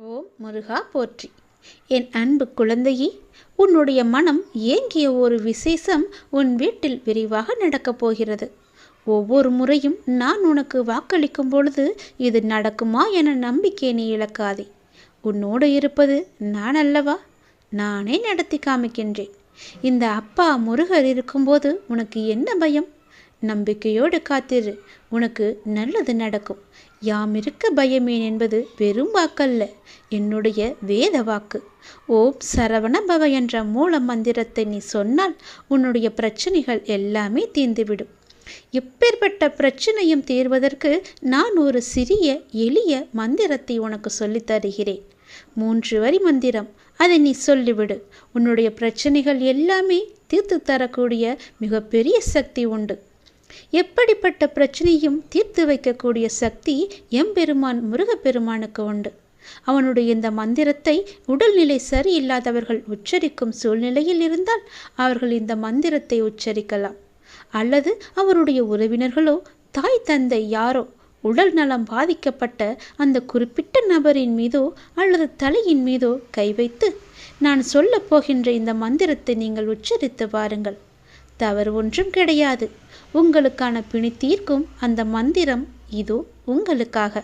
ஓம் முருகா போற்றி. என் அன்பு குழந்தையே, உன்னுடைய மனம் ஏங்கிய ஒரு விசேஷம் உன் வீட்டில் விரிவாக நடக்கப் போகிறது. ஒவ்வொரு முறையும் நான் உனக்கு வாக்களிக்கும் பொழுது இது நடக்குமா என நம்பிக்கை நீ இழக்காதே. உன்னோடு இருப்பது நான் அல்லவா? நானே நடத்தி காமிக்கின்றேன். இந்த அப்பா முருகர் இருக்கும்போது உனக்கு என்ன பயம்? நம்பிக்கையோடு காத்திரு, உனக்கு நல்லது நடக்கும். யாம் இருக்க பயமேன் என்பது வெறும் வாக்கல்ல, என்னுடைய வேத வாக்கு. ஓம் சரவண பவ என்ற மூல மந்திரத்தை நீ சொன்னால் உன்னுடைய பிரச்சனைகள் எல்லாமே தீர்ந்துவிடும். எப்பேற்பட்ட பிரச்சனையும் தீர்வதற்கு நான் ஒரு சிறிய எளிய மந்திரத்தை உனக்கு சொல்லித் தருகிறேன். 3 வரி மந்திரம். அதை நீ சொல்லிவிடு. உன்னுடைய பிரச்சனைகள் எல்லாமே தீர்த்து தரக்கூடிய மிகப்பெரிய சக்தி உண்டு. எப்படிப்பட்ட பிரச்சனையும் தீர்த்து வைக்கக்கூடிய சக்தி எம்பெருமான் முருகப்பெருமானுக்கு உண்டு. அவனுடைய இந்த மந்திரத்தை உடல்நிலை சரியில்லாதவர்கள் உச்சரிக்கும் சூழ்நிலையில் இருந்தால் அவர்கள் இந்த மந்திரத்தை உச்சரிக்கலாம். அல்லது அவருடைய உறவினர்களோ தாய் தந்தை யாரோ உடல் நலம் பாதிக்கப்பட்ட அந்த குறிப்பிட்ட நபரின் மீதோ அல்லது தலையின் மீதோ கை வைத்து நான் சொல்லப் போகின்ற இந்த மந்திரத்தை நீங்கள் உச்சரித்து பாருங்கள். தவறு ஒன்றும் கிடையாது. உங்களுக்கான பிணி தீர்க்கும் அந்த மந்திரம் இதோ உங்களுக்காக.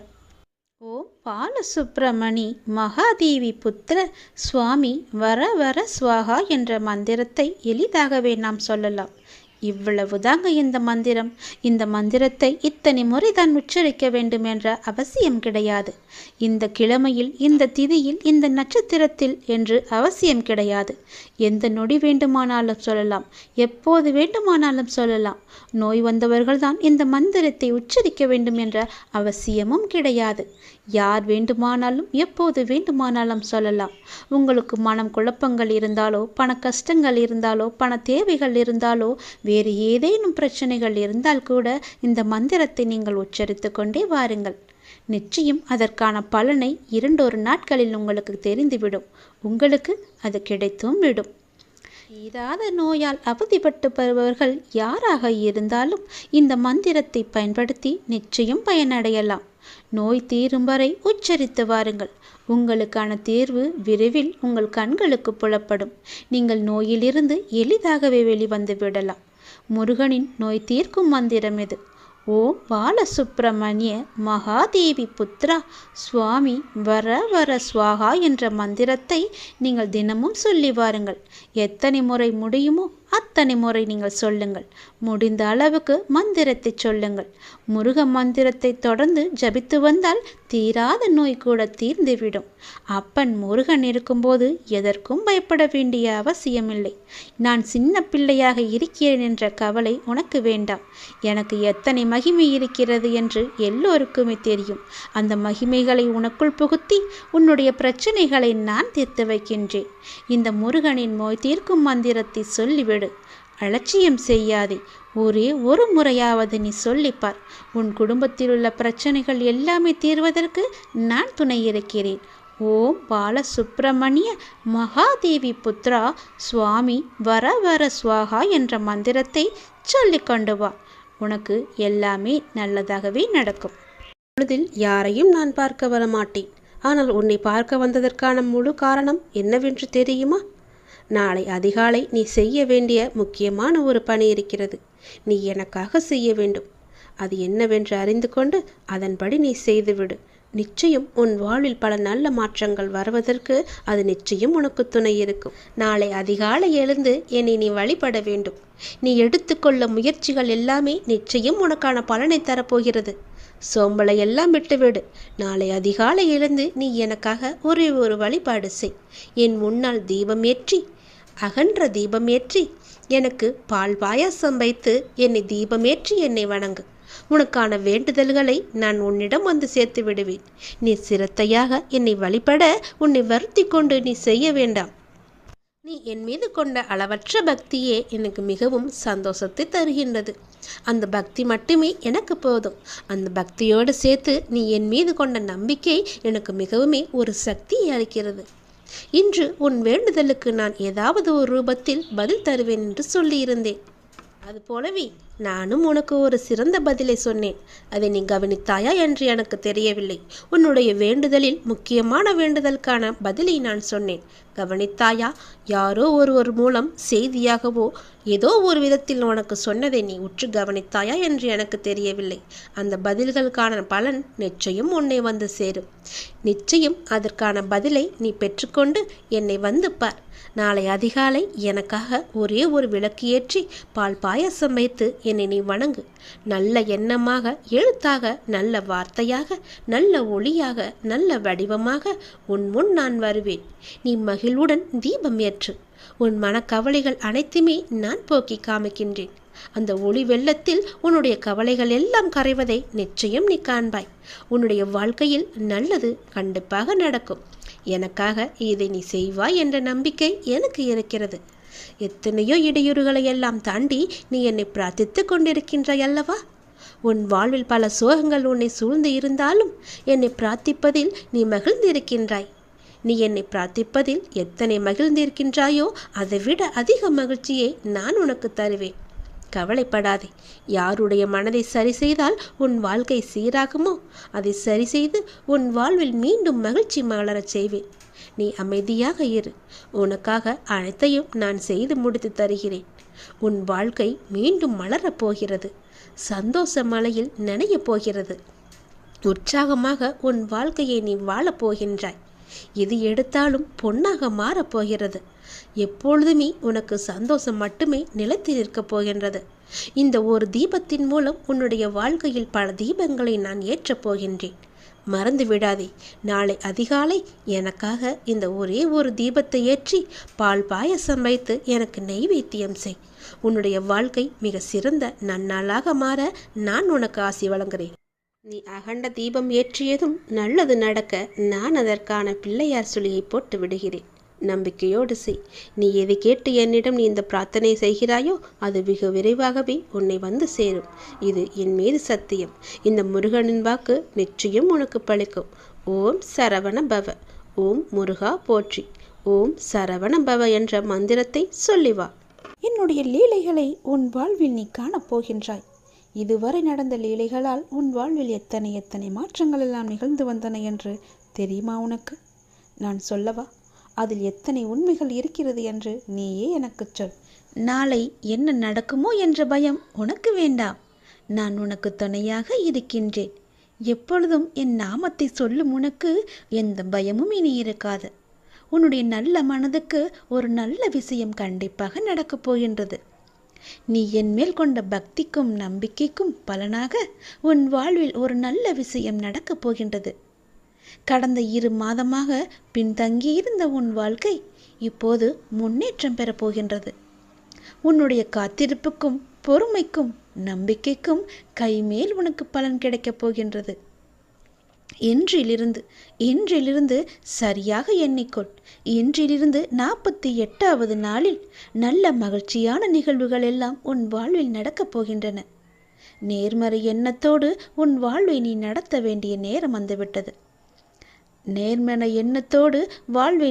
ஓம் பாலசுப்ரமணி மகாதேவி புத்திர சுவாமி வர வர ஸ்வாகா என்ற மந்திரத்தை எளிதாகவே நாம் சொல்லலாம். இவ்வளவுதாங்க இந்த மந்திரம். இந்த மந்திரத்தை இத்தனை முறை தான் உச்சரிக்க வேண்டும் என்ற அவசியம் கிடையாது. இந்த கிழமையில், இந்த திதியில், இந்த நட்சத்திரத்தில் என்று அவசியம் கிடையாது. எந்த நொடி வேண்டுமானாலும் சொல்லலாம், எப்போது வேண்டுமானாலும் சொல்லலாம். நோய் வந்தவர்கள் தான் இந்த மந்திரத்தை உச்சரிக்க வேண்டும் என்ற அவசியமும் கிடையாது. யார் வேண்டுமானாலும் எப்போது வேண்டுமானாலும் சொல்லலாம். உங்களுக்கு மனம் குழப்பங்கள் இருந்தாலோ, பண கஷ்டங்கள் இருந்தாலோ, பண தேவைகள் இருந்தாலோ, வேறு ஏதேனும் பிரச்சனைகள் இருந்தால் கூட இந்த மந்திரத்தை நீங்கள் உச்சரித்து கொண்டே வாருங்கள். நிச்சயம் அதற்கான பலனை 2 நாட்களில் உங்களுக்கு தெரிந்துவிடும். உங்களுக்கு அது கிடைத்தும் விடும். தீராத நோயால் அவதிப்பட்டு வருபவர்கள் யாராக இருந்தாலும் இந்த மந்திரத்தை பயன்படுத்தி நிச்சயம் பயனடையலாம். நோய் தீரும் வரை உச்சரித்து வாருங்கள். உங்களுக்கான தீர்வு விரைவில் உங்கள் கண்களுக்கு புலப்படும். நீங்கள் நோயிலிருந்து எளிதாகவே வெளிவந்து விடலாம். முருகனின் நோய் தீர்க்கும் மந்திரம் இது. ஓம் பாலசுப்ரமணிய மகாதேவி புத்ரா சுவாமி வர வர ஸ்வாகா என்ற மந்திரத்தை நீங்கள் தினமும் சொல்லி வாருங்கள். எத்தனை முறை முடியுமோ அத்தனை முறை நீங்கள் சொல்லுங்கள். முடிந்த அளவுக்கு மந்திரத்தை சொல்லுங்கள். முருக மந்திரத்தை தொடர்ந்து ஜபித்து வந்தால் தீராத நோய் கூட தீர்ந்துவிடும். அப்பன் முருகன் இருக்கும்போது எதற்கும் பயப்பட வேண்டிய அவசியமில்லை. நான் சின்ன பிள்ளையாக இருக்கிறேன் என்ற கவலை உனக்கு வேண்டாம். எனக்கு எத்தனை மகிமை இருக்கிறது என்று எல்லோருக்குமே தெரியும். அந்த மகிமைகளை உனக்குள் புகுத்தி உன்னுடைய பிரச்சனைகளை நான் தீர்த்து வைக்கின்றேன். இந்த முருகனின் நோய் தீர்க்கும் மந்திரத்தை சொல்லிவிடு. அலட்சியம் செய்யாதே. ஒரே ஒரு முறையாவது நீ சொல்லிப்பார். உன் குடும்பத்தில் உள்ள பிரச்சனைகள் எல்லாமே தீர்வதற்கு நான் துணை இருக்கிறேன். ஓம் பாலசுப்ரமணிய மகாதேவி புத்ரா சுவாமி வர வர ஸ்வாகா என்ற மந்திரத்தை சொல்லிக்கொண்டு வா. உனக்கு எல்லாமே நல்லதாகவே நடக்கும். பொழுதில் யாரையும் நான் பார்க்க வர மாட்டேன். ஆனால் உன்னை பார்க்க வந்ததற்கான முழு காரணம் என்னவென்று தெரியுமா? நாளை அதிகாலை நீ செய்ய வேண்டிய முக்கியமான ஒரு பணி இருக்கிறது. நீ எனக்காக செய்ய வேண்டும். அது என்னவென்று அறிந்து கொண்டு அதன்படி நீ செய்துவிடு. நிச்சயம் உன் வாழ்வில் பல நல்ல மாற்றங்கள் வருவதற்கு அது நிச்சயம் உனக்கு துணை இருக்கும். நாளை அதிகாலை எழுந்து என்னை நீ வழிபட வேண்டும். நீ எடுத்துக்கொள்ள முயற்சிகள் எல்லாமே நிச்சயம் உனக்கான பலனை தரப்போகிறது. சோம்பலை எல்லாம் விட்டுவிடு. நாளை அதிகாலை எழுந்து நீ எனக்காக ஒரே ஒரு வழிபாடு செய். என் முன்னால் தீபம் ஏற்றி, அகன்ற தீபம் ஏற்றி, எனக்கு பால் பாயாசம் வைத்து என்னை தீபமேற்றி என்னை வணங்கு. உனக்கான வேண்டுதல்களை நான் உன்னிடம் வந்து சேர்த்து விடுவேன். நீ சிரத்தையாக என்னை வழிபட உன்னை வருத்தி கொண்டு நீ செய்ய வேண்டாம். நீ என் மீது கொண்ட அளவற்ற பக்தியே எனக்கு மிகவும் சந்தோஷத்தை தருகின்றது. அந்த பக்தி மட்டுமே எனக்கு போதும். அந்த பக்தியோடு சேர்த்து நீ என் மீது கொண்ட நம்பிக்கை எனக்கு மிகவுமே ஒரு சக்தியை அளிக்கிறது. இன்று உன் வேண்டுதலுக்கு நான் ஏதாவது ஒரு ரூபத்தில் பதில் தருவேன் என்று சொல்லியிருந்தேன். அதுபோலவே நானும் உனக்கு ஒரு சிறந்த பதிலை சொன்னேன். அதை நீ கவனித்தாயா என்று எனக்கு தெரியவில்லை. உன்னுடைய வேண்டுதலில் முக்கியமான வேண்டுதலுக்கான பதிலை நான் சொன்னேன். கவனித்தாயா? யாரோ ஒருவர் மூலம் செய்தியாகவோ ஏதோ ஒரு விதத்தில் உனக்கு சொன்னதை நீ உற்று கவனித்தாயா என்று எனக்கு தெரியவில்லை. அந்த பதில்களுக்கான பலன் நிச்சயம் உன்னை வந்து சேரும். நிச்சயம் அதற்கான பதிலை நீ பெற்றுக்கொண்டு என்னை வந்து பார். நாளை அதிகாலை எனக்காக ஒரே ஒரு விளக்கு ஏற்றி பால் பாயசம் வைத்து என்னை நீ வணங்கு. நல்ல எண்ணமாக, எழுத்தாக, நல்ல வார்த்தையாக, நல்ல ஒளியாக, நல்ல வடிவமாக உன் முன் நான் வருவேன். நீ மகிழ்வுடன் தீபம் ஏற்று. உன் மனக்கவலைகள் அனைத்துமே நான் போக்கி காமிக்கின்றேன். அந்த ஒளி வெள்ளத்தில் உன்னுடைய கவலைகள் எல்லாம் கரைவதை நிச்சயம் நீ காண்பாய். உன்னுடைய வாழ்க்கையில் நல்லது கண்டிப்பாக நடக்கும். எனக்காக இதை நீ செய்வாய் என்ற நம்பிக்கை எனக்கு இருக்கிறது. எத்தனையோ இடையூறுகளை எல்லாம் தாண்டி நீ என்னை பிரார்த்தித்து கொண்டிருக்கின்றாய் அல்லவா? உன் வாழ்வில் பல சோகங்கள் உன்னை சூழ்ந்து இருந்தாலும் என்னை பிரார்த்திப்பதில் நீ மகிழ்ந்திருக்கின்றாய். நீ என்னை பிரார்த்திப்பதில் எத்தனை மகிழ்ந்திருக்கின்றாயோ அதைவிட அதிக மகிழ்ச்சியை நான் உனக்கு தருவேன். கவலைப்படாதே. யாருடைய மனதை சரி செய்தால் உன் வாழ்க்கை சீராகுமோ அதை சரி செய்து உன் வாழ்வில் மீண்டும் மகிழ்ச்சி மலரச் செய்வேன். நீ அமைதியாக இரு. உனக்காக அனைத்தையும் நான் செய்து முடித்து தருகிறேன். உன் வாழ்க்கை மீண்டும் மலரப் போகிறது. சந்தோஷ மலையில் நனையப் போகிறது. உற்சாகமாக உன் வாழ்க்கையை நீ வாழப் போகின்றாய். எது எடுத்தாலும் பொன்னாக மாறப்போகிறது. எப்பொழுதுமே உனக்கு சந்தோஷம் மட்டுமே நிலைத்து நிற்கப் போகின்றது. இந்த ஒரு தீபத்தின் மூலம் உன்னுடைய வாழ்க்கையில் பல தீபங்களை நான் ஏற்றப் போகின்றேன். மறந்து விடாதே. நாளை அதிகாலை எனக்காக இந்த ஒரே ஒரு தீபத்தை ஏற்றி பால் பாயசம் வைத்து எனக்கு நெய்வேத்தியம் செய். உன்னுடைய வாழ்க்கை மிக சிறந்த நன்னாளாக மாற நான் உனக்கு ஆசி வழங்குகிறேன். நீ அகண்ட தீபம் ஏற்றியதும் நல்லது நடக்க நான் அதற்கான பிள்ளையார் சுழியை போட்டு விடுகிறேன். நம்பிக்கையோடு செய். நீ எதை கேட்டு என்னிடம் நீ இந்த பிரார்த்தனை செய்கிறாயோ அது வெகு விரைவாகவே உன்னை வந்து சேரும். இது என் மீது சத்தியம். இந்த முருகனின் வாக்கு நிச்சயம் உனக்கு பழிக்கும். ஓம் சரவண பவ. ஓம் முருகா போற்றி. ஓம் சரவண பவ என்ற மந்திரத்தை சொல்லி வா. என்னுடைய லீலைகளை உன் வாழ்வில் நீ காணப்போகின்றாய். இதுவரை நடந்த லீலைகளால் உன் வாழ்வில் எத்தனை எத்தனை மாற்றங்கள் எல்லாம் நிகழ்ந்து வந்தன என்று தெரியுமா உனக்கு? நான் சொல்லவா? அதில் எத்தனை உண்மைகள் இருக்கிறது என்று நீயே எனக்கு சொல். நாளை என்ன நடக்குமோ என்ற பயம் உனக்கு வேண்டாம். நான் உனக்கு துணையாக இருக்கின்றேன். எப்பொழுதும் என் நாமத்தை சொல்லும் உனக்கு எந்த பயமும் இனி இருக்காது. உன்னுடைய நல்ல மனதுக்கு ஒரு நல்ல விஷயம் கண்டிப்பாக நடக்கப் போகின்றது. நீ என் மேல் கொண்ட பக்திக்கும் நம்பிக்கைக்கும் பலனாக உன் வாழ்வில் ஒரு நல்ல விஷயம் நடக்கப் போகின்றது. கடந்த 2 மாதமாக பின்தங்கியிருந்த உன் வாழ்க்கை இப்போது முன்னேற்றம் பெறப்போகின்றது. உன்னுடைய காத்திருப்புக்கும் பொறுமைக்கும் நம்பிக்கைக்கும் கைமேல் உனக்கு பலன் கிடைக்கப் போகின்றது. இன்றிலிருந்து சரியாக எண்ணிக்கொள். இன்றிலிருந்து 48வது நாளில் நல்ல மகிழ்ச்சியான நிகழ்வுகள் எல்லாம் உன் வாழ்வில் நடக்கப் போகின்றன. நேர்மறை எண்ணத்தோடு உன் வாழ்வை நீ நடத்த வேண்டிய நேரம் வந்துவிட்டது. நேர்மறை எண்ணத்தோடு வாழ்வை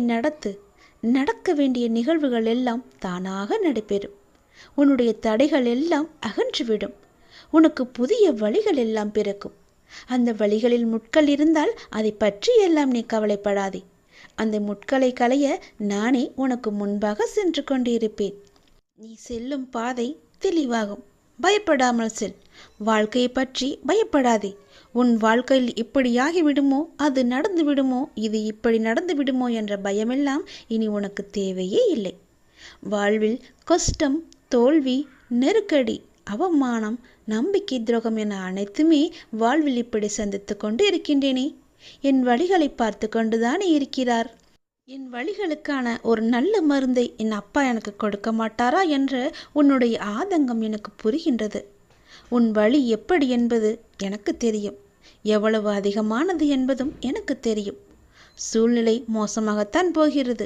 நடக்க வேண்டிய நிகழ்வுகள் எல்லாம் தானாக நடைபெறும். உன்னுடைய தடைகள் எல்லாம் அகன்றுவிடும். உனக்கு புதிய வழிகள் எல்லாம் பிறக்கும். அந்த வழிகளில் முட்கள் இருந்தால் அதை பற்றி எல்லாம் நீ கவலைப்படாதே. அந்த முட்களை களைய நானே உனக்கு முன்பாக சென்று கொண்டிருப்பேன். நீ செல்லும் பாதை தெளிவாகும். பயப்படாமல் செல். வாழ்க்கையை பற்றி பயப்படாதே. உன் வாழ்க்கையில் இப்படியாகி விடுமோ, அது நடந்து விடுமோ, இது இப்படி நடந்து விடுமோ என்ற பயமெல்லாம் இனி உனக்கு தேவையே இல்லை. வாழ்வில் கஷ்டம், தோல்வி, நெருக்கடி, அவமானம், நம்பிக்கை துரோகம் என அனைத்துமே வாழ்வில் இப்படி சந்தித்து கொண்டு இருக்கின்றேனே. என் வழிகளை பார்த்து கொண்டுதானே இருக்கிறார். என் வழிகளுக்கான ஒரு நல்ல மருந்தை என் அப்பா எனக்கு கொடுக்க மாட்டாரா என்ற உன்னுடைய ஆதங்கம் எனக்கு புரிகின்றது. உன் வழி எப்படி என்பது எனக்கு தெரியும். எவ்வளவு அதிகமானது என்பதும் எனக்கு தெரியும். சூழ்நிலை மோசமாகத்தான் போகிறது.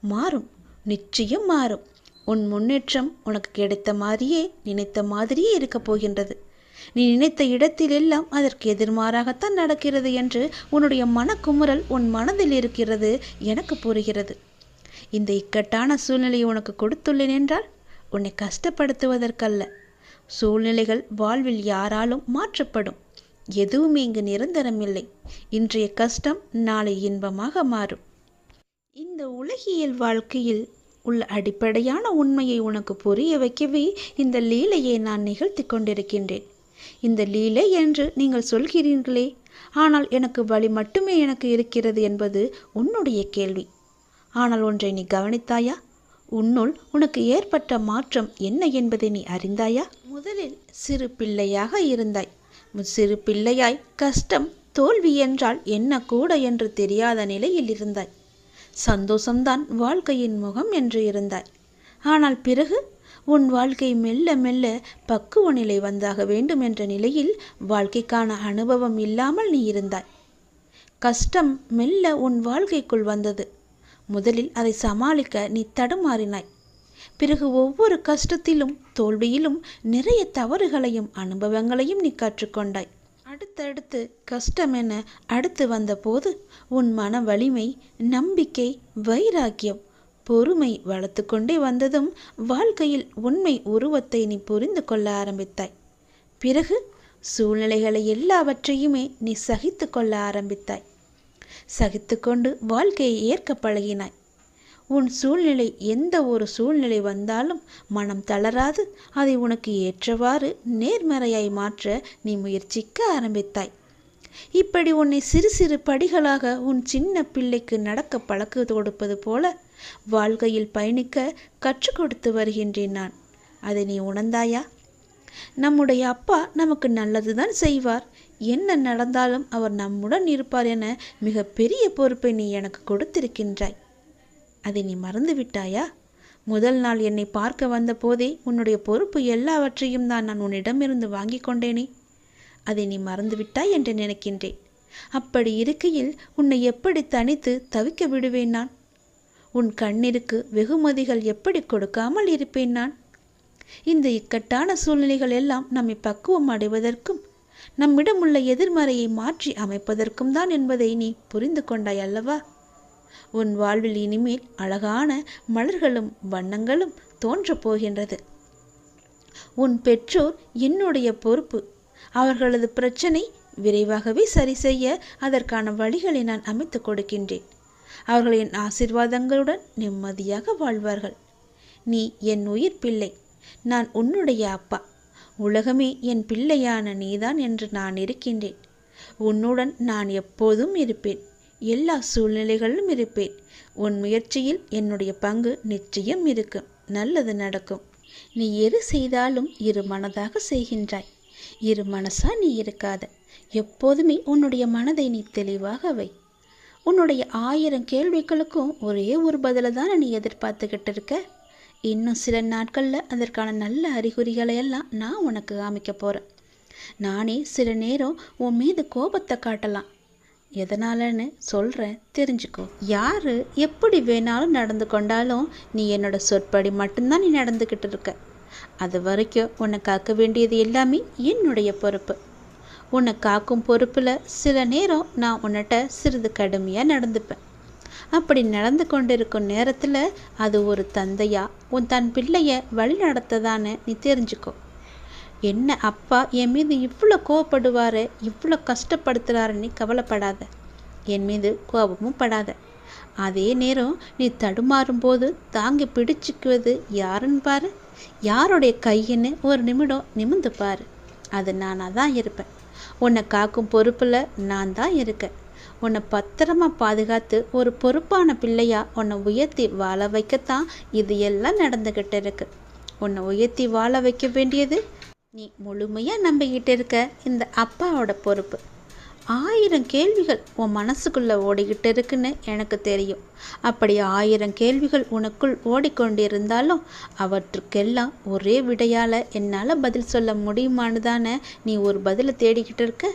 மாறும், நிச்சயம் மாறும். உன் முன்னேற்றம் உனக்கு கிடைத்த மாதிரியே, நினைத்த மாதிரியே இருக்கப் போகின்றது. நீ நினைத்த இடத்திலெல்லாம் அதற்கு எதிர்மாறாகத்தான் நடக்கிறது என்று உன்னுடைய மனக்குமுறல் உன் மனதில் இருக்கிறது. எனக்கு புரிகிறது. இந்த இக்கட்டான சூழ்நிலையை உனக்கு கொடுத்துள்ளேன் என்றால் உன்னை கஷ்டப்படுத்துவதற்கல்ல, சூழ்நிலைகள் வாழ்வில் யாராலும் மாற்றப்படும். எதுவுமே இங்கு நிரந்தரமில்லை. இன்றைய கஷ்டம் நாளை இன்பமாக மாறும். இந்த உலகியல் வாழ்க்கையில் உள்ள அடிப்படையான உண்மையை உனக்கு புரிய வைக்கவே இந்த லீலையை நான் நிகழ்த்தி கொண்டிருக்கின்றேன். இந்த லீலை என்று நீங்கள் சொல்கிறீர்களே, ஆனால் எனக்கு வழி மட்டுமே எனக்கு இருக்கிறது என்பது உன்னுடைய கேள்வி. ஆனால் ஒன்றை நீ கவனித்தாயா? உன்னுள் உனக்கு ஏற்பட்ட மாற்றம் என்ன என்பதை நீ அறிந்தாயா? முதலில் சிறு பிள்ளையாக இருந்தாய். சிறு பிள்ளையாய் கஷ்டம், தோல்வி என்றால் என்ன கூட என்று தெரியாத நிலையில் இருந்தாய். சந்தோஷம்தான் வாழ்க்கையின் முகம் என்று இருந்தாய். ஆனால் பிறகு உன் வாழ்க்கை மெல்ல மெல்ல பக்குவ நிலை வந்தாக வேண்டும் என்ற நிலையில் வாழ்க்கைக்கான அனுபவம் இல்லாமல் நீ இருந்தாய். கஷ்டம் மெல்ல உன் வாழ்க்கைக்குள் வந்தது. முதலில் அதை சமாளிக்க நீ தடுமாறினாய். பிறகு ஒவ்வொரு கஷ்டத்திலும் தோல்வியிலும் நிறைய தவறுகளையும் அனுபவங்களையும் நீ கற்றுக்கொண்டாய். அடுத்தடுத்து கஷ்டம் என அடுத்து வந்தபோது உன் மன வலிமை, நம்பிக்கை, வைராக்கியம், பொறுமை வளர்த்து கொண்டே வந்ததும் வாழ்க்கையில் உண்மை உருவத்தை நீ புரிந்து கொள்ள ஆரம்பித்தாய். பிறகு சூழ்நிலைகளை எல்லாவற்றையுமே நீ சகித்து கொள்ள ஆரம்பித்தாய். சகித்து கொண்டு வாழ்க்கையை ஏற்க பழகினாய். உன் சூழ்நிலை எந்த ஒரு சூழ்நிலை வந்தாலும் மனம் தளராது அதை உனக்கு ஏற்றவாறு நேர்மறையாய் மாற்ற நீ முயற்சிக்க ஆரம்பித்தாய். இப்படி உன்னை சிறு சிறு படிகளாக உன் சின்ன பிள்ளைக்கு நடக்க பழக்க கொடுப்பது போல வாழ்க்கையில் பயணிக்க கற்றுக் கொடுத்து வருகின்றேன் நான். அதை நீ உணர்ந்தாயா? நம்முடைய அப்பா நமக்கு நல்லதுதான் செய்வார், என்ன நடந்தாலும் அவர் நம்முடன் இருப்பார் என மிக பெரிய பொறுப்பை நீ எனக்கு கொடுத்திருக்கின்றாய். அதை நீ மறந்து விட்டாயா? முதல் நாள் என்னை பார்க்க வந்த போதே உன்னுடைய பொறுப்பு எல்லாவற்றையும் தான் நான் உன்னிடமிருந்து வாங்கி கொண்டேனே. அதை நீ மறந்து விட்டாய் என்று நினைக்கின்றேன். அப்படி இருக்கையில் உன்னை எப்படி தனித்து தவிக்க விடுவேன் நான்? உன் கண்ணிற்கு வெகுமதிகள் எப்படி கொடுக்காமல் இருப்பேன் நான்? இந்த இக்கட்டான சூழ்நிலைகள் எல்லாம் நம்மை பக்குவம் அடைவதற்கும் நம்மிடம் உள்ள எதிர்மறையை மாற்றி அமைப்பதற்கும் தான் என்பதை நீ புரிந்து கொண்டாய் அல்லவா? உன் வாழ்வில் இனிமேல் அழகான மலர்களும் வண்ணங்களும் தோன்றப் போகின்றது. உன் பெற்றோர் என்னுடைய பொறுப்பு. அவர்களது பிரச்சனை விரைவாகவே சரி செய்ய அதற்கான வழிகளை நான் அமைத்து கொடுக்கின்றேன். அவர்களின் ஆசீர்வாதங்களுடன் நிம்மதியாக வாழ்வார்கள். நீ என் உயிர் பிள்ளை, நான் உன்னுடைய அப்பா. உலகமே என் பிள்ளையான நீதான் என்று நான் இருக்கின்றேன். உன்னுடன் நான் எப்போதும் இருப்பேன். எல்லா சூழ்நிலைகளிலும் இருப்பேன். உன் முயற்சியில் என்னுடைய பங்கு நிச்சயம் இருக்கும். நல்லது நடக்கும். நீ எது செய்தாலும் இரு மனதாக செய்கின்றாய். இரு மனசா நீ இருக்காத. எப்போதுமே உன்னுடைய மனதை நீ தெளிவாக வை. உன்னுடைய 1000 கேள்விகளுக்கும் ஒரே ஒரு பதிலை தானே நீ எதிர்பார்த்துக்கிட்டு இருக்க. இன்னும் சில நாட்களில் அதற்கான நல்ல அறிகுறிகளை எல்லாம் நான் உனக்கு காமிக்க போகிறேன். நானே சில நேரம் உன் மீது கோபத்தை காட்டலாம். எதனாலன்னு சொல்கிறேன், தெரிஞ்சுக்கோ. யார் எப்படி வேணாலும் நடந்து கொண்டாலும் நீ என்னோட சொற்படி மட்டும்தான் நீ நடந்துக்கிட்டு இருக்க. அது வரைக்கும் உன்னை காக்க வேண்டியது எல்லாமே என்னுடைய பொறுப்பு. உன்னை காக்கும் பொறுப்பில் சில நேரம் நான் உன்னிட்ட சிறிது கடுமையாக நடந்துப்பேன். அப்படி நடந்து கொண்டிருக்கும் நேரத்தில் அது ஒரு தந்தையா உன் தன் பிள்ளைய வழி நடத்ததான்னு நீ தெரிஞ்சுக்கோ. என்ன அப்பா என் மீது இவ்வளோ கோவப்படுவார், இவ்வளோ கஷ்டப்படுத்துகிறாருன்னு கவலைப்படாத. என் மீது கோபமும் படாத. அதே நேரம் நீ தடுமாறும் போது தாங்கி பிடிச்சிக்குவது யாருன்னு பாரு. யாருடைய கையின்னு ஒரு நிமிடம் நிமிந்து பாரு. அது நானாக தான் இருப்பேன். உன்னை காக்கும் பொறுப்பில் நான் தான் இருக்கேன். உன்னை பத்திரமா பாதுகாத்து ஒரு பொறுப்பான பிள்ளையா உன்னை உயர்த்தி வாழ வைக்கத்தான் இது எல்லாம் நடந்துக்கிட்டு இருக்கு. உன்னை உயர்த்தி வாழ வைக்க வேண்டியது நீ முழுமையாக நம்பிக்கிட்டு இருக்க இந்த அப்பாவோட பொறுப்பு. 1000 கேள்விகள் உன் மனசுக்குள்ளே ஓடிக்கிட்டு இருக்குன்னு எனக்கு தெரியும். அப்படி 1000 கேள்விகள் உனக்குள் ஓடிக்கொண்டிருந்தாலும் அவற்றுக்கெல்லாம் ஒரே விடையால் என்னால் பதில் சொல்ல முடியுமான்னு தானே நீ ஒரு பதிலை தேடிக்கிட்டு இருக்க.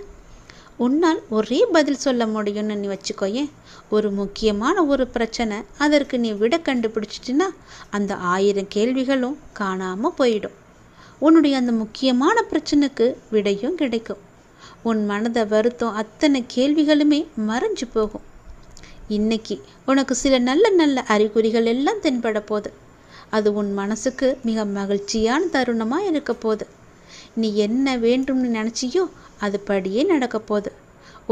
உன்னால் ஒரே பதில் சொல்ல முடியும்னு நீ வச்சுக்கோயேன். ஒரு முக்கியமான ஒரு பிரச்சனை, அதற்கு நீ விடை கண்டுபிடிச்சிட்டின்னா அந்த 1000 கேள்விகளும் காணாமல் போயிடும். உன்னுடைய அந்த முக்கியமான பிரச்சனைக்கு விடையும் கிடைக்கும். உன் மனதை வருத்தம் அத்தனை கேள்விகளுமே மறைஞ்சு போகும். இன்னைக்கு உனக்கு சில நல்ல நல்ல அறிகுறிகள் எல்லாம் தென்பட போகுது. அது உன் மனசுக்கு மிக மகிழ்ச்சியான தருணமாக இருக்க போகுது. நீ என்ன வேண்டும்னு நினச்சியோ அது படியே நடக்க போகுது.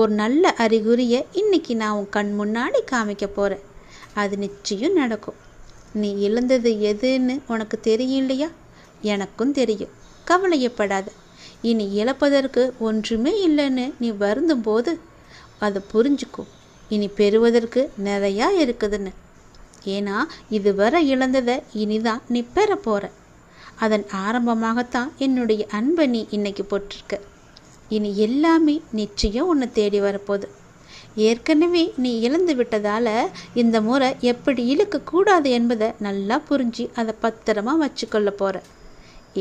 ஒரு நல்ல அறிகுறியை இன்னைக்கு நான் உன் கண் முன்னாடி காமிக்க போகிறேன். அது நிச்சயம் நடக்கும். நீ இழந்தது எதுன்னு உனக்கு தெரியும் இல்லையா? எனக்கும் தெரியும். கவலையப்படாத. இனி இழப்பதற்கு ஒன்றுமே இல்லைன்னு நீ வருந்தும் போது அதை புரிஞ்சுக்கோ. இனி பெறுவதற்கு நிறையா இருக்குதுன்னு. ஏன்னா இதுவரை இழந்ததை இனிதான் நீ பெற போகிற. அதன் ஆரம்பமாகத்தான் என்னுடைய அன்பை நீ இன்னைக்கு போட்டிருக்க. இனி எல்லாமே நிச்சயம் உன்னை தேடி வரப்போகுது. ஏற்கனவே நீ இழந்து விட்டதால் இந்த முறை எப்படி இழுக்கக்கூடாது என்பதை நல்லா புரிஞ்சு அதை பத்திரமா வச்சுக்கொள்ள போகிற.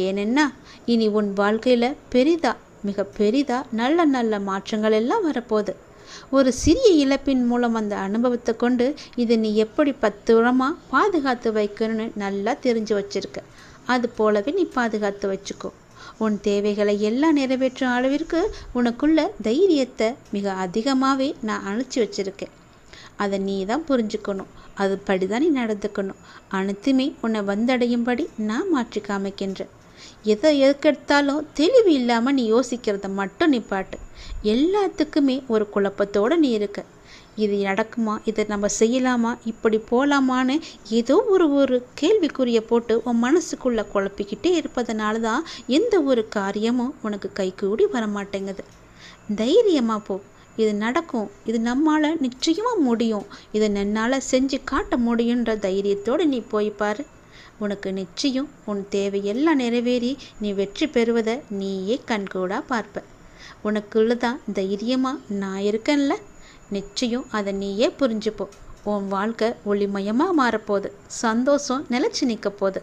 ஏனென்னா இனி உன் வாழ்க்கையில் பெரிதா, மிக பெரிதா நல்ல நல்ல மாற்றங்கள் எல்லாம் வரப்போகுது. ஒரு சிறிய இழப்பின் மூலம் அந்த அனுபவத்தை கொண்டு இதை நீ எப்படி பத்திரமாக பாதுகாத்து வைக்கணும்னு நல்லா தெரிஞ்சு வச்சிருக்க. அது போலவே நீ பாதுகாத்து வச்சுக்கோ. உன் தேவைகளை எல்லாம் நிறைவேற்றும் அளவிற்கு உனக்குள்ள தைரியத்தை மிக அதிகமாகவே நான் அனுப்பிச்சி வச்சிருக்கேன். அதை நீ தான் புரிஞ்சுக்கணும். அதுபடி தான் நீ நடந்துக்கணும். அனைத்துமே உன்னை வந்தடையும்படி நான் மாற்றி காமிக்கின்றேன். எதை எதுக்கெடுத்தாலும் தெளிவு இல்லாமல் நீ யோசிக்கிறத மட்டும் நிப்பாட்டு. எல்லாத்துக்குமே ஒரு குழப்பத்தோடு நீ இருக்க. இது நடக்குமா, இதை நம்ம செய்யலாமா, இப்படி போகலாமான்னு ஏதோ ஒரு கேள்விக்குறியை போட்டு உன் மனசுக்குள்ளே குழப்பிக்கிட்டே இருப்பதனால தான் எந்த ஒரு காரியமும் உனக்கு கைகூடி வரமாட்டேங்குது. தைரியமாக போ. இது நடக்கும். இது நம்மால் நிச்சயமாக முடியும். இதை என்னால் செஞ்சு காட்ட முடியுன்ற தைரியத்தோடு நீ போய் பாரு. உனக்கு நிச்சயம் உன் தேவையெல்லாம் நிறைவேறி நீ வெற்றி பெறுவதை நீயே கண்கூடாக பார்ப்ப. உனக்குள்ளதான் தைரியமாக நான் இருக்கேன்ல, நிச்சயம் அதை நீயே புரிஞ்சுப்போ. உன் வாழ்க்கை ஒளிமயமாக மாறப்போகுது. சந்தோஷம் நிலச்சி நிற்க போகுது.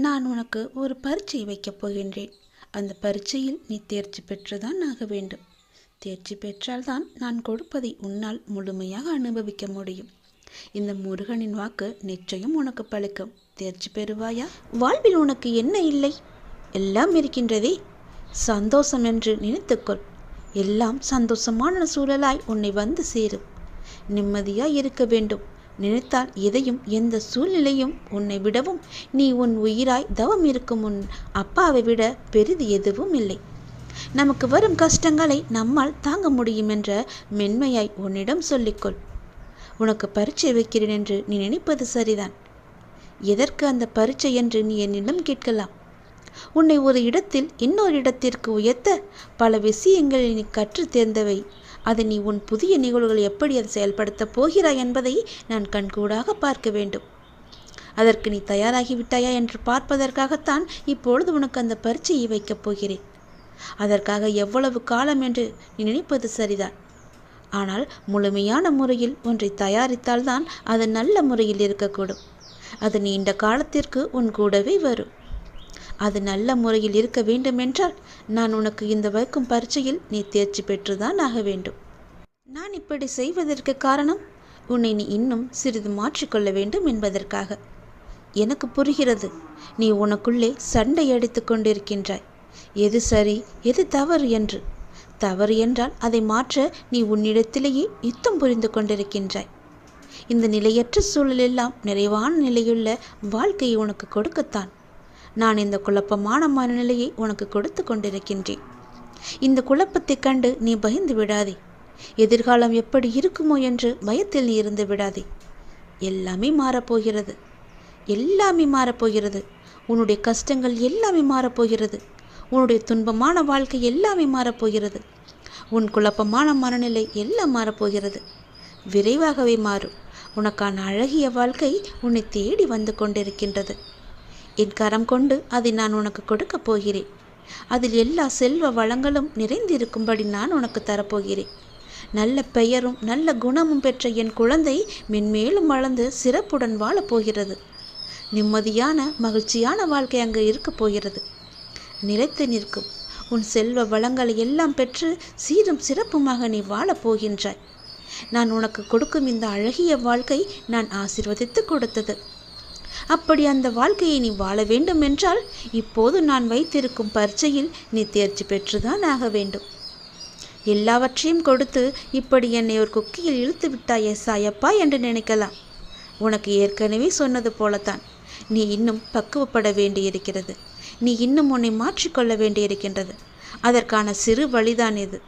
நான் உனக்கு ஒரு பரீட்சை வைக்கப் போகின்றேன். அந்த பரீட்சையில் நீ தேர்ச்சி பெற்றுதான் ஆக வேண்டும். தேர்ச்சி பெற்றால்தான் நான் கொடுப்பதை உன்னால் முழுமையாக அனுபவிக்க முடியும். இந்த முருகனின் வாக்கு நிச்சயம் உனக்கு பலிக்கும். தேர்ச்சி பெறுவாயா? வாழ்வில் உனக்கு என்ன இல்லை? எல்லாம் இருக்கின்றதே. சந்தோஷம் என்று நினைத்துக்கொள். எல்லாம் சந்தோஷமான சூழலாய் உன்னை வந்து சேரும். நிம்மதியாய் இருக்க வேண்டும். நினைத்தால் எதையும் எந்த சூழ்நிலையும் உன்னை விடவும் நீ உன் உயிராய் தவம் இருக்கும் உன் அப்பாவை விட பெரிது எதுவும் இல்லை. நமக்கு வரும் கஷ்டங்களை நம்மால் தாங்க முடியும் என்ற மென்மையாய் உன்னிடம் சொல்லிக்கொள். உனக்கு பரீட்சை வைக்கிறேன் என்று நீ நினைப்பது சரிதான். எதற்கு அந்த பரீட்சை என்று நீ என்னிடம் கேட்கலாம். உன்னை ஒரு இடத்தில் இன்னொரு இடத்திற்கு உயர்த்த பல விஷயங்களை நீ கற்று தேர்ந்தவை. அதை நீ உன் புதிய நிகழ்வுகள் எப்படி அதை செயல்படுத்தப் போகிறாய் என்பதை நான் கண்கூடாக பார்க்க வேண்டும். அதற்கு நீ தயாராகிவிட்டாயா என்று பார்ப்பதற்காகத்தான் இப்பொழுது உனக்கு அந்த பரீட்சையை வைக்கப் போகிறேன். அதற்காக எவ்வளவு காலம் என்று நீ நினைப்பது சரிதான். ஆனால் முழுமையான முறையில் ஒன்றை தயாரித்தால்தான் அது நல்ல முறையில் இருக்கக்கூடும். அது நீண்ட காலத்திற்கு உன் கூடவே வரும். அது நல்ல முறையில் இருக்க வேண்டுமென்றால் நான் உனக்கு இந்த வைக்கும் பரீட்சையில் நீ தேர்ச்சி பெற்றுதான் ஆக வேண்டும். நான் இப்படி செய்வதற்கு காரணம் உன்னை நீ இன்னும் சிறிது மாற்றிக்கொள்ள வேண்டும் என்பதற்காக. எனக்கு புரிகிறது. நீ உனக்குள்ளே சண்டை அடித்து கொண்டிருக்கின்றாய். எது சரி எது தவறு என்று. தவறு என்றால் அதை மாற்ற நீ உன்னிடத்திலேயே யுத்தம் புரிந்து கொண்டிருக்கின்றாய். இந்த நிலையற்ற சூழலெல்லாம் நிறைவான நிலையுள்ள வாழ்க்கையை உனக்கு கொடுக்கத்தான் நான் இந்த குழப்பமான மனநிலையை உனக்கு கொடுத்து கொண்டிருக்கின்றேன். இந்த குழப்பத்தை கண்டு நீ பயந்து விடாதே. எதிர்காலம் எப்படி இருக்குமோ என்று பயத்தில் நீ இருந்து விடாதே. எல்லாமே மாறப்போகிறது. எல்லாமே மாறப்போகிறது. உன்னுடைய கஷ்டங்கள் எல்லாமே மாறப்போகிறது. உன்னுடைய துன்பமான வாழ்க்கை எல்லாமே மாறப்போகிறது. உன் குழப்பமான மனநிலை எல்லாம் மாறப்போகிறது. விரைவாகவே மாறும். உனக்கான அழகிய வாழ்க்கை உன்னை தேடி வந்து கொண்டிருக்கின்றது. என் கரம் கொண்டு அதை நான் உனக்கு கொடுக்கப் போகிறேன். அதில் எல்லா செல்வ வளங்களும் நிறைந்திருக்கும்படி நான் உனக்கு தரப்போகிறேன். நல்ல பெயரும் நல்ல குணமும் பெற்ற என் குழந்தை மென்மேலும் வளர்ந்து சிறப்புடன் வாழப்போகிறது. நிம்மதியான மகிழ்ச்சியான வாழ்க்கை அங்கு இருக்கப் போகிறது. நிலைத்து நிற்கும் உன் செல்வ வளங்களை எல்லாம் பெற்று சீரும் சிறப்புமாக நீ வாழப்போகின்றாய். நான் உனக்கு கொடுக்கும் இந்த அழகிய வாழ்க்கை நான் ஆசீர்வதித்து கொடுத்தது. அப்படி அந்த வாழ்க்கையை நீ வாழ வேண்டும் என்றால் இப்போது நான் வைத்திருக்கும் பரீட்சையில் நீ தேர்ச்சி பெற்றுதான் ஆக வேண்டும். எல்லாவற்றையும் கொடுத்து இப்படி என்னை ஒரு குக்கியில் இழுத்து விட்டாயே சாயப்பா என்று நினைக்கலாம். உனக்கு ஏற்கனவே சொன்னது போலத்தான் நீ இன்னும் பக்குவப்பட வேண்டியிருக்கிறது. நீ இன்னும் உன்னை மாற்றிக்கொள்ள வேண்டியிருக்கின்றது. அதற்கான சிறு வழிதான் இது.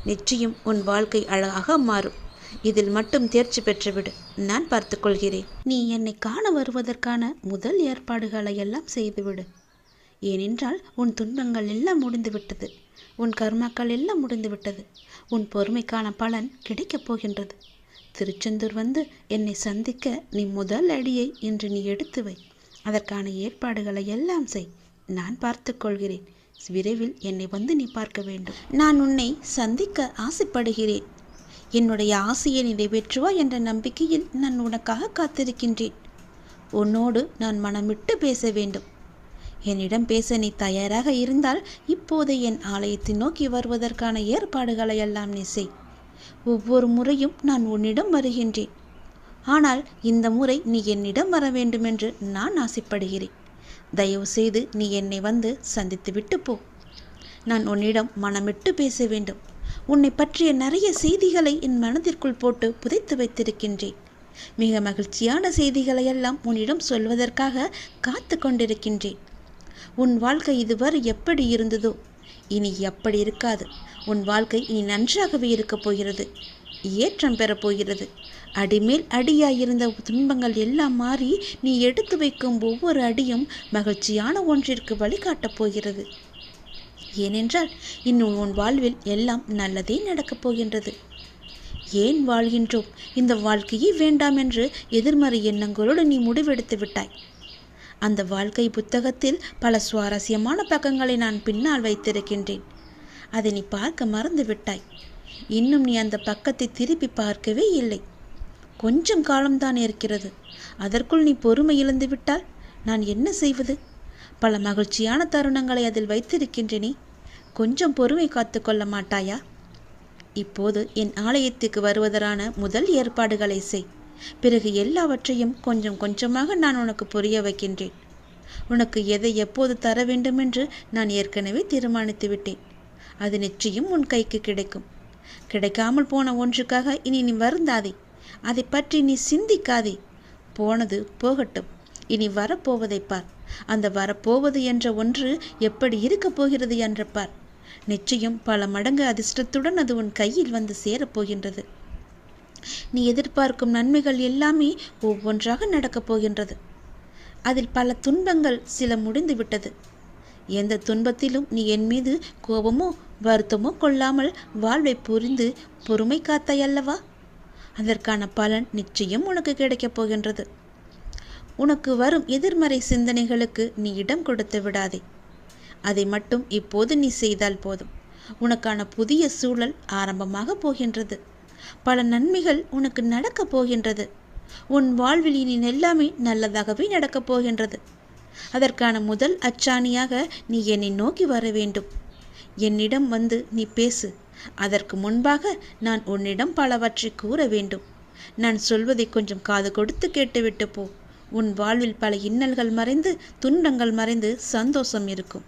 நிச்சயம் உன் வாழ்க்கை அழகாக மாறும். இதில் மட்டும் தேர்ச்சி பெற்றுவிடு. நான் பார்த்துக்கொள்கிறேன். நீ என்னை காண வருவதற்கான முதல் ஏற்பாடுகளை எல்லாம் செய்துவிடு. ஏனென்றால் உன் துன்பங்கள் எல்லாம் முடிந்துவிட்டது. உன் கர்மாக்கள் எல்லாம் முடிந்துவிட்டது. உன் பொறுமைக்கான பலன் கிடைக்கப் போகின்றது. திருச்செந்தூர் வந்து என்னை சந்திக்க நீ முதல் அடியை இன்று நீ எடுத்து வை. அதற்கான ஏற்பாடுகளை எல்லாம் செய். நான் பார்த்துக்கொள்கிறேன். விரைவில் என்னை வந்து நீ பார்க்க வேண்டும். நான் உன்னை சந்திக்க ஆசைப்படுகிறேன். என்னுடைய ஆசையை நிறைவேற்றுவா என்ற நம்பிக்கையில் நான் உனக்காக காத்திருக்கின்றேன். உன்னோடு நான் மனமிட்டு பேச வேண்டும். என்னிடம் பேச நீ தயாராக இருந்தால் இப்போது என் ஆலயத்தை நோக்கி வருவதற்கான ஏற்பாடுகளை எல்லாம் நீ செய். ஒவ்வொரு முறையும் நான் உன்னிடம் வருகின்றேன். ஆனால் இந்த முறை நீ என்னிடம் வர வேண்டுமென்று நான் ஆசைப்படுகிறேன். தயவு செய்து நீ என்னை வந்து சந்தித்து விட்டு போ. நான் உன்னிடம் மனமிட்டு பேச வேண்டும். உன்னை பற்றிய நிறைய செய்திகளை என் மனதிற்குள் போட்டு புதைத்து வைத்திருக்கின்றேன். மிக மகிழ்ச்சியான செய்திகளையெல்லாம் உன்னிடம் சொல்வதற்காக காத்து கொண்டிருக்கின்றேன். உன் வாழ்க்கை இதுவரை எப்படி இருந்ததோ இனி அப்படி இருக்காது. உன் வாழ்க்கை இனி நன்றாகவே இருக்கப் போகிறது. ஏற்றம் பெறப்போகிறது. அடிமேல் அடியாயிருந்த துன்பங்கள் எல்லாம் மாறி நீ எடுத்து வைக்கும் ஒவ்வொரு அடியும் மகிழ்ச்சியான ஒன்றிற்கு வழிகாட்டப் போகிறது. ஏனென்றால் இன்னும் உன் வாழ்வில் எல்லாம் நல்லதே நடக்கப் போகின்றது. ஏன் வாழ்கின்றோம், இந்த வாழ்க்கையே வேண்டாம் என்று எதிர்மறை எண்ணங்களோடு நீ முடிவெடுத்து விட்டாய். அந்த வாழ்க்கை புத்தகத்தில் பல சுவாரஸ்யமான பக்கங்களை நான் பின்னால் வைத்திருக்கின்றேன். அதை நீ பார்க்க மறந்து விட்டாய். இன்னும் நீ அந்த பக்கத்தை திருப்பி பார்க்கவே இல்லை. கொஞ்சம் காலம்தான் இருக்கிறது. அதற்குள் நீ பொறுமை இழந்து விட்டால் நான் என்ன செய்வது? பல மகிழ்ச்சியான தருணங்களை அதில் வைத்திருக்கின்றேனே. கொஞ்சம் பொறுமை காத்து கொள்ள மாட்டாயா? இப்போது என் ஆலயத்துக்கு வருவதற்கான முதல் ஏற்பாடுகளை செய். பிறகு எல்லாவற்றையும் கொஞ்சம் கொஞ்சமாக நான் உனக்கு புரிய வைக்கின்றேன். உனக்கு எதை எப்போது தர வேண்டுமென்று நான் ஏற்கனவே தீர்மானித்து விட்டேன். அது நிச்சயம் உன் கைக்கு கிடைக்கும். கிடைக்காமல் போன ஒன்றுக்காக இனி நீ வருந்தாதே. அதை பற்றி நீ சிந்திக்காதே. போனது போகட்டும். இனி வரப்போவதை பார். அந்த வரப்போவது என்ற ஒன்று எப்படி இருக்கப் போகிறது என்று பார். நிச்சயம் பல மடங்கு அதிர்ஷ்டத்துடன் அது உன் கையில் வந்து சேரப்போகின்றது. நீ எதிர்பார்க்கும் நன்மைகள் எல்லாமே ஒவ்வொன்றாக நடக்கப் போகின்றது. அதில் பல துன்பங்கள் சில முடிந்து விட்டது. எந்த துன்பத்திலும் நீ என் மீது கோபமோ வருத்தமோ கொள்ளாமல் வாழ்வை புரிந்து பொறுமை காத்தாயல்லவா? அதற்கான பலன் நிச்சயம் உனக்கு கிடைக்கப் போகின்றது. உனக்கு வரும் எதிர்மறை சிந்தனைகளுக்கு நீ இடம் கொடுத்து விடாதே. அதை மட்டும் இப்போது நீ செய்தால் போதும். உனக்கான புதிய சூழல் ஆரம்பமாக போகின்றது. பல நன்மைகள் உனக்கு நடக்கப் போகின்றது. உன் வாழ்வில் இனி எல்லாமே நல்லதாகவே நடக்கப் போகின்றது. அதற்கான முதல் அச்சாணியாக நீ என்னை நோக்கி வர வேண்டும். என்னிடம் வந்து நீ பேசு. அதற்கு முன்பாக நான் உன்னிடம் பலவற்றை கூற வேண்டும். நான் சொல்வதை கொஞ்சம் காது கொடுத்து கேட்டுவிட்டு போ. உன் வாழ்வில் பல இன்னல்கள் மறைந்து துன்பங்கள் மறைந்து சந்தோஷம் இருக்கும்.